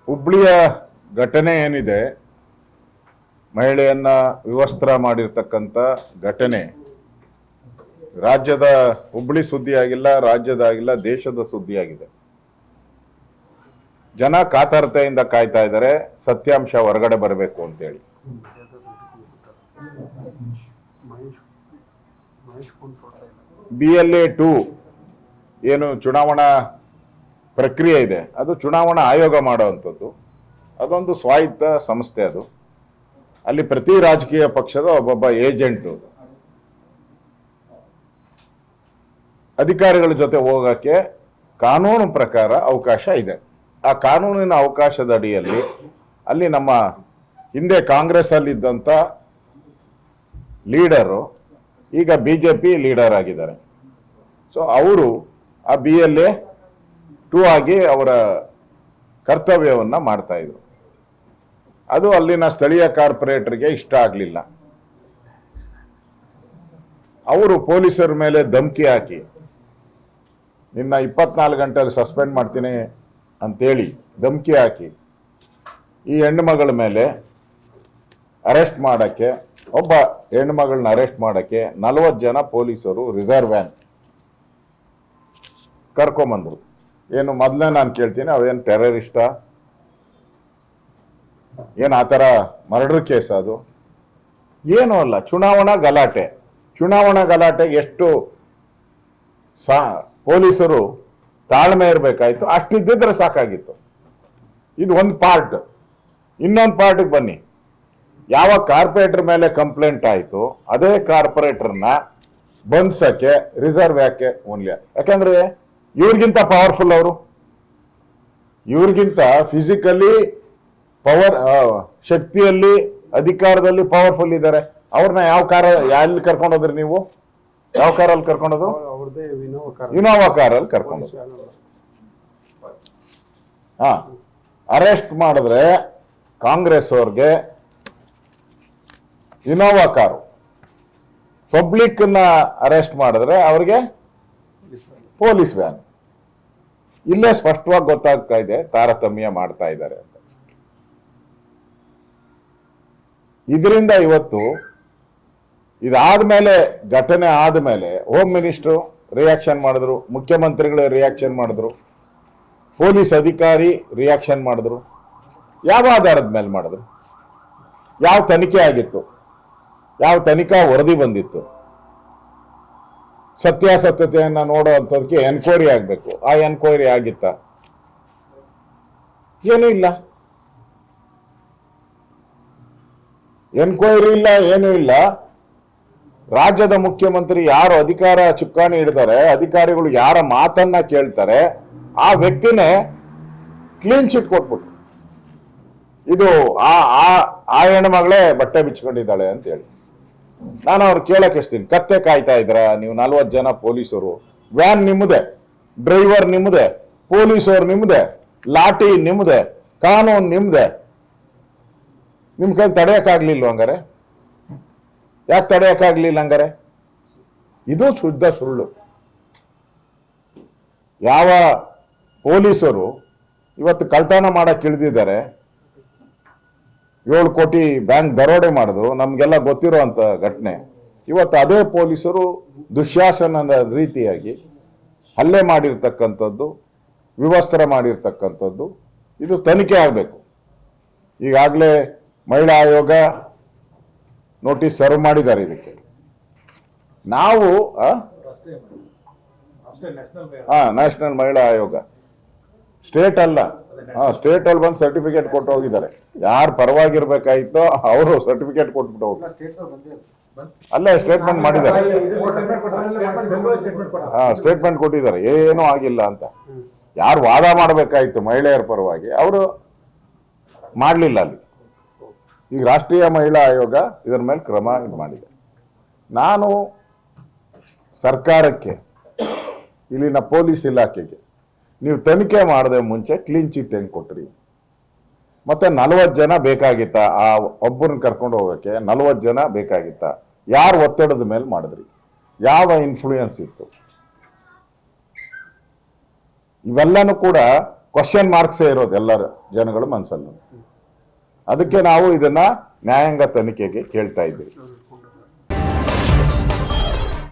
ಹುಬ್ಳಿಯ ಘಟನೆ ಏನಿದೆ, ಮಹಿಳೆಯನ್ನ ವಿವಸ್ತ್ರ ಮಾಡಿರ್ತಕ್ಕಂಥ ಘಟನೆ ರಾಜ್ಯದ ಹುಬ್ಳಿ ಸುದ್ದಿ ಆಗಿಲ್ಲ, ರಾಜ್ಯದ ಆಗಿಲ್ಲ, ದೇಶದ ಸುದ್ದಿ ಆಗಿದೆ. ಜನ ಕಾತರತೆಯಿಂದ ಕಾಯ್ತಾ ಇದ್ದಾರೆ ಸತ್ಯಾಂಶ ಹೊರಗಡೆ ಬರಬೇಕು ಅಂತೇಳಿ. BLA-2 ಏನು ಚುನಾವಣಾ ಪ್ರಕ್ರಿಯೆ ಇದೆ, ಅದು ಚುನಾವಣಾ ಆಯೋಗ ಮಾಡುವಂಥದ್ದು. ಅದೊಂದು ಸ್ವಾಯತ್ತ ಸಂಸ್ಥೆ. ಅದು ಅಲ್ಲಿ ಪ್ರತಿ ರಾಜಕೀಯ ಪಕ್ಷದ ಒಬ್ಬೊಬ್ಬ ಏಜೆಂಟು ಅಧಿಕಾರಿಗಳ ಜೊತೆ ಹೋಗಕ್ಕೆ ಕಾನೂನು ಪ್ರಕಾರ ಅವಕಾಶ ಇದೆ. ಆ ಕಾನೂನಿನ ಅವಕಾಶದ ಅಡಿಯಲ್ಲಿ ಅಲ್ಲಿ ನಮ್ಮ ಹಿಂದೆ ಕಾಂಗ್ರೆಸ್ ಅಲ್ಲಿ ಇದ್ದಂತ ಲೀಡರು ಈಗ BJP ಲೀಡರ್ ಆಗಿದ್ದಾರೆ. ಸೊ ಅವರು ಆ BLA-2 ಆಗಿ ಅವರ ಕರ್ತವ್ಯವನ್ನ ಮಾಡ್ತಾ ಇದ್ರು. ಅದು ಅಲ್ಲಿನ ಸ್ಥಳೀಯ ಕಾರ್ಪೊರೇಟರ್ಗೆ ಇಷ್ಟ ಆಗಲಿಲ್ಲ. ಅವರು ಪೊಲೀಸರ ಮೇಲೆ ಧಮಕಿ ಹಾಕಿ ನಿನ್ನ 24 ಗಂಟೆಯಲ್ಲಿ ಸಸ್ಪೆಂಡ್ ಮಾಡ್ತೀನಿ ಅಂತೇಳಿ ಧಮಕಿ ಹಾಕಿ ಈ ಹೆಣ್ಣು ಮಗಳ ಮೇಲೆ ಅರೆಸ್ಟ್ ಮಾಡಕ್ಕೆ, ಒಬ್ಬ ಹೆಣ್ಣು ಮಗಳನ್ನ ಅರೆಸ್ಟ್ ಮಾಡಕ್ಕೆ 40 ಜನ ಪೊಲೀಸರು ರಿಸರ್ವ್ ವ್ಯಾನ್ ಕರ್ಕೊಂಬಂದ್ರು. ಏನು ಮೊದಲೇ ನಾನು ಕೇಳ್ತೀನಿ, ಅವೇನು ಟೆರರಿಸ್ಟ, ಏನು ಆ ಥರ ಮರ್ಡರ್ ಕೇಸ್? ಅದು ಏನೂ ಅಲ್ಲ, ಚುನಾವಣಾ ಗಲಾಟೆ. ಚುನಾವಣಾ ಗಲಾಟೆಗೆ ಎಷ್ಟು ಪೊಲೀಸರು ತಾಳ್ಮೆ ಇರಬೇಕಾಯ್ತು, ಅಷ್ಟಿದ್ದಿದ್ರೆ ಸಾಕಾಗಿತ್ತು. ಇದು ಒಂದು ಪಾರ್ಟ್. ಇನ್ನೊಂದು ಪಾರ್ಟಿಗೆ ಬನ್ನಿ. ಯಾವ ಕಾರ್ಪೊರೇಟರ್ ಮೇಲೆ ಕಂಪ್ಲೇಂಟ್ ಆಯಿತು ಅದೇ ಕಾರ್ಪೊರೇಟರ್ನ ಬಂಧಿಸಕ್ಕೆ ರಿಸರ್ವ್ ಯಾಕೆ ಓನ್ಲಿ? ಯಾಕಂದ್ರೆ ಇವ್ರಿಗಿಂತ ಪವರ್ಫುಲ್ ಅವರು, ಇವ್ರಿಗಿಂತ ಫಿಸಿಕಲಿ ಪವರ್, ಶಕ್ತಿಯಲ್ಲಿ, ಅಧಿಕಾರದಲ್ಲಿ ಪವರ್ಫುಲ್ ಇದ್ದಾರೆ. ಅವ್ರನ್ನ ಯಾವ ಕಾರ ಎಲ್ಲಿ ಕರ್ಕೊಂಡೋದ್ರಿ ನೀವು? ಯಾವ ಕಾರಲ್ಲಿ ಕರ್ಕೊಂಡೋದು? ಇನೋವಾ ಕಾರಲ್ಲಿ ಕರ್ಕೊಂಡೋದು. ಅರೆಸ್ಟ್ ಮಾಡಿದ್ರೆ ಕಾಂಗ್ರೆಸ್ ಅವ್ರಿಗೆ ಇನೋವಾ ಕಾರು, ಪಬ್ಲಿಕ್ ನ ಅರೆಸ್ಟ್ ಮಾಡಿದ್ರೆ ಅವ್ರಿಗೆ ಪೊಲೀಸ್ ವ್ಯಾನ್. ಇಲ್ಲೇ ಸ್ಪಷ್ಟವಾಗಿ ಗೊತ್ತಾಗ್ತಾ ಇದೆ ತಾರತಮ್ಯ ಮಾಡ್ತಾ ಇದ್ದಾರೆ ಅಂತ. ಇದರಿಂದ ಇವತ್ತು ಇದಾದ್ಮೇಲೆ, ಘಟನೆ ಆದ್ಮೇಲೆ ಹೋಮ್ ಮಿನಿಸ್ಟ್ರು ರಿಯಾಕ್ಷನ್ ಮಾಡಿದ್ರು, ಮುಖ್ಯಮಂತ್ರಿಗಳು ರಿಯಾಕ್ಷನ್ ಮಾಡಿದ್ರು, ಪೊಲೀಸ್ ಅಧಿಕಾರಿ ರಿಯಾಕ್ಷನ್ ಮಾಡಿದ್ರು. ಯಾವ ಆಧಾರದ ಮೇಲೆ ಮಾಡಿದ್ರು? ಯಾವ ತನಿಖೆ ಆಗಿತ್ತು? ಯಾವ ತನಿಖಾ ವರದಿ ಬಂದಿತ್ತು? ಸತ್ಯಾಸತ್ಯತೆಯನ್ನ ನೋಡುವಂಥದಕ್ಕೆ ಎನ್ಕ್ವೈರಿ ಆಗ್ಬೇಕು. ಆ ಎನ್ಕ್ವೈರಿ ಆಗಿತ್ತ? ಏನೂ ಇಲ್ಲ. ಎನ್ಕ್ವೈರಿ ಇಲ್ಲ, ಏನೂ ಇಲ್ಲ. ರಾಜ್ಯದ ಮುಖ್ಯಮಂತ್ರಿ ಯಾರು ಅಧಿಕಾರ ಚುಕ್ಕಾಣಿ ಹಿಡಿದಾರೆ, ಅಧಿಕಾರಿಗಳು ಯಾರ ಮಾತನ್ನ ಕೇಳ್ತಾರೆ, ಆ ವ್ಯಕ್ತಿನೇ ಕ್ಲೀನ್ ಚಿಟ್ ಕೊಟ್ಬಿಟ್ರು. ಇದು ಆ ಹೆಣ್ಮಗಳೇ ಬಟ್ಟೆ ಬಿಚ್ಕೊಂಡಿದ್ದಾಳೆ ಅಂತ ಹೇಳಿ. ನಾನು ಅವ್ರು ಕೇಳಕ್ ಇರ್ತೀನಿ, ಕತ್ತೆ ಕಾಯ್ತಾ ಇದ್ರ ನೀವು 40 ಜನ ಪೊಲೀಸರು? ವ್ಯಾನ್ ನಿಮ್ಮದೆ, ಡ್ರೈವರ್ ನಿಮ್ಮದೆ, ಪೊಲೀಸರು ನಿಮ್ಮದೆ, ಲಾಠಿ ನಿಮ್ಮದೆ, ಕಾನೂನು ನಿಮ್ಮದೆ. ನಿಮ್ ಕೈಲಿ ತಡೆಯಕ್ಕಾಗ್ಲಿಲ್ವ ಹಂಗಾರೆ? ಯಾಕೆ ತಡೆಯಕ್ಕಾಗ್ಲಿಲ್ಲ ಹಂಗಾರೆ? ಇದು ಶುದ್ಧ ಸುಳ್ಳು. ಯಾವ ಪೊಲೀಸರು ಇವತ್ತು ಕಳ್ತನ ಮಾಡಕ್ ಇಳಿದಿದ್ದಾರೆ, 7 ಕೋಟಿ ಬ್ಯಾಂಕ್ ದರೋಡೆ ಮಾಡಿದ್ರು, ನಮ್ಗೆಲ್ಲ ಗೊತ್ತಿರುವಂತ ಘಟನೆ. ಇವತ್ತು ಅದೇ ಪೊಲೀಸರು ದುಶ್ಯಾಸನದ ರೀತಿಯಾಗಿ ಹಲ್ಲೆ ಮಾಡಿರ್ತಕ್ಕಂಥದ್ದು, ವಿವಸ್ತ್ರ ಮಾಡಿರ್ತಕ್ಕಂಥದ್ದು, ಇದು ತನಿಖೆ ಆಗಬೇಕು. ಈಗಾಗಲೇ ಮಹಿಳಾ ಆಯೋಗ ನೋಟಿಸ್ ಸರ್ವ್ ಮಾಡಿದ್ದಾರೆ ಇದಕ್ಕೆ. ನಾವು ನ್ಯಾಷನಲ್ ಮಹಿಳಾ ಆಯೋಗ, ಸ್ಟೇಟ್ ಅಲ್ಲ, ಸ್ಟೇಟ್ ಅಲ್ಲಿ ಬಂದು ಸರ್ಟಿಫಿಕೇಟ್ ಕೊಟ್ಟು ಹೋಗಿದ್ದಾರೆ. ಯಾರು ಪರವಾಗಿರ್ಬೇಕಾಯ್ತೋ ಅವರು ಸರ್ಟಿಫಿಕೇಟ್ ಕೊಟ್ಬಿಟ್ಟು ಹೋಗಿ ಅಲ್ಲೇ ಸ್ಟೇಟ್ಮೆಂಟ್ ಮಾಡಿದ್ದಾರೆ. ಸ್ಟೇಟ್ಮೆಂಟ್ ಕೊಟ್ಟಿದ್ದಾರೆ, ಏನೂ ಆಗಿಲ್ಲ ಅಂತ. ಯಾರು ವಾದ ಮಾಡಬೇಕಾಯ್ತು ಮಹಿಳೆಯರ ಪರವಾಗಿ ಅವರು ಮಾಡಲಿಲ್ಲ. ಅಲ್ಲಿ ಈಗ ರಾಷ್ಟ್ರೀಯ ಮಹಿಳಾ ಆಯೋಗ ಇದರ ಮೇಲೆ ಕ್ರಮ ಮಾಡಿದೆ. ನಾನು ಸರ್ಕಾರಕ್ಕೆ, ಇಲ್ಲಿನ ಪೊಲೀಸ್ ಇಲಾಖೆಗೆ, ನೀವು ತನಿಖೆ ಮಾಡದೆ ಮುಂಚೆ ಕ್ಲೀನ್ ಚಿಟ್ ಹೆಂಗ್ ಕೊಟ್ರಿ? ಮತ್ತೆ 40 ಜನ ಬೇಕಾಗಿತ್ತ? ಆ ಒಬ್ಬರನ್ನ ಕರ್ಕೊಂಡು ಹೋಗಕ್ಕೆ 40 ಜನ ಬೇಕಾಗಿತ್ತ? ಯಾರು ಒತ್ತಡದ ಮೇಲೆ ಮಾಡಿದ್ರಿ? ಯಾವ ಇನ್ಫ್ಲೂಯೆನ್ಸ್ ಇತ್ತು? ಇವೆಲ್ಲನೂ ಕೂಡ ಕ್ವಶನ್ ಮಾರ್ಕ್ಸೇ ಇರೋದು ಎಲ್ಲರ ಜನಗಳ ಮನಸ್ಸಲ್ಲೂ. ಅದಕ್ಕೆ ನಾವು ಇದನ್ನ ನ್ಯಾಯಾಂಗ ತನಿಖೆಗೆ ಕೇಳ್ತಾ ಇದ್ದೀವಿ.